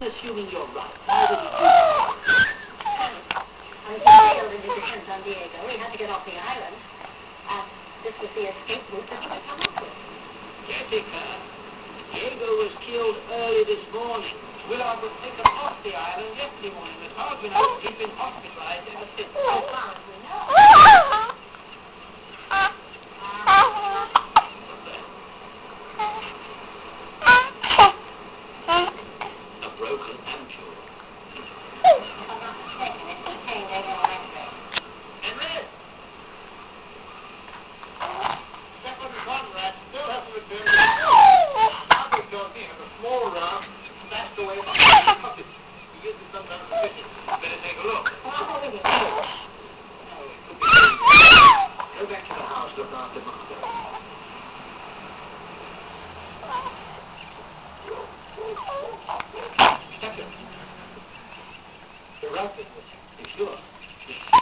Assuming you're right, how would he do that? Well, he failed in his attempt on Diego. He had to get off the island. This was the escape route that he had come up with. Jessica, Diego was killed early this morning. Willard was taken off the island yesterday morning. As far as we know, he's been hospitalized ever since. As far as we know. A broken ampule. If I'm not mistaken, it contained X-ray. Henry? Second Conrad still hasn't returned. Father told me has a small round stashed away from his pocket. He uses it sometimes for fishing. Better take a look. Oh, really? Oh, it could be. Go back to the house, look after Mother. Inspector. You're right, you sure?